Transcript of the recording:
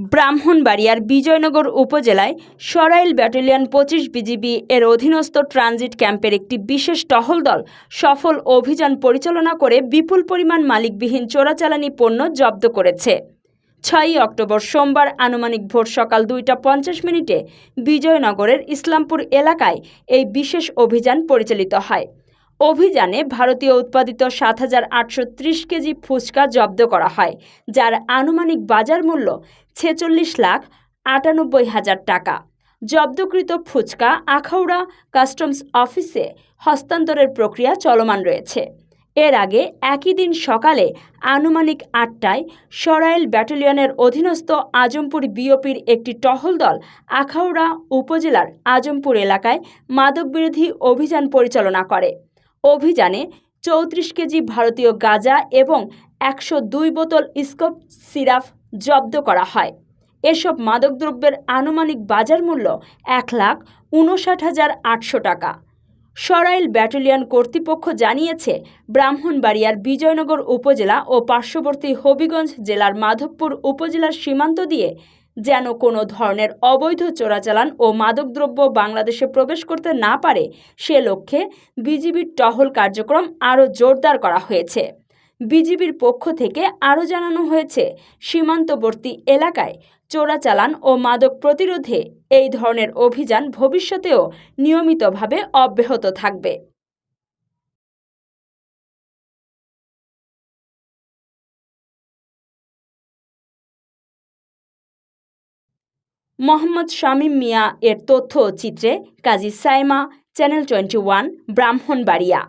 ব্রাহ্মণবাড়িয়ার বিজয়নগর উপজেলায় Sarail battalion ২৫ BGB এর অধীনস্থ ট্রানজিট ক্যাম্পের একটি বিশেষ টহল দল সফল অভিযান পরিচালনা করে বিপুল পরিমাণ মালিকবিহীন চোরাচালানি পণ্য জব্দ করেছে। ৬ই অক্টোবর সোমবার আনুমানিক ভোর সকাল ২টা ৫০ বিজয়নগরের ইসলামপুর এলাকায় এই বিশেষ অভিযান পরিচালিত হয়। অভিযানে ভারতীয় উৎপাদিত ৭,৮৩০ কেজি ফুচকা জব্দ করা হয়, যার আনুমানিক বাজার মূল্য ৪৬,৯৮,০০০ টাকা। জব্দকৃত ফুচকা আখাউড়া কাস্টমস অফিসে হস্তান্তরের প্রক্রিয়া চলমান রয়েছে। এর আগে একই দিন সকালে আনুমানিক ৮টায় সরাইল ব্যাটালিয়নের অধীনস্থ আজমপুর বিওপির একটি টহল দল আখাউড়া উপজেলার আজমপুর এলাকায় মাদকবিরোধী অভিযান পরিচালনা করে। অভিযানে ৩৪ কেজি ভারতীয় গাঁজা এবং ১০২ বোতল স্কোপ সিরাপ জব্দ করা হয়। এসব মাদকদ্রব্যের আনুমানিক বাজার মূল্য ১,৫৯,৮০০ টাকা। সরাইল ব্যাটালিয়ন কর্তৃপক্ষ জানিয়েছে, ব্রাহ্মণবাড়িয়ার বিজয়নগর উপজেলা ও পার্শ্ববর্তী হবিগঞ্জ জেলার মাধবপুর উপজেলার সীমান্ত দিয়ে যেন কোনো ধরনের অবৈধ চোরাচালান ও মাদকদ্রব্য বাংলাদেশে প্রবেশ করতে না পারে, সে লক্ষ্যে বিজিবির টহল কার্যক্রম আরও জোরদার করা হয়েছে। বিজিবির পক্ষ থেকে আরও জানানো হয়েছে, সীমান্তবর্তী এলাকায় চোরাচালান ও মাদক প্রতিরোধে এই ধরনের অভিযান ভবিষ্যতেও নিয়মিতভাবে অব্যাহত থাকবে। মোহাম্মদ শামীম মিয়া এর তথ্য ও চিত্রে কাজী সাইমা, চ্যানেল 21, ব্রাহ্মণবাড়িয়া।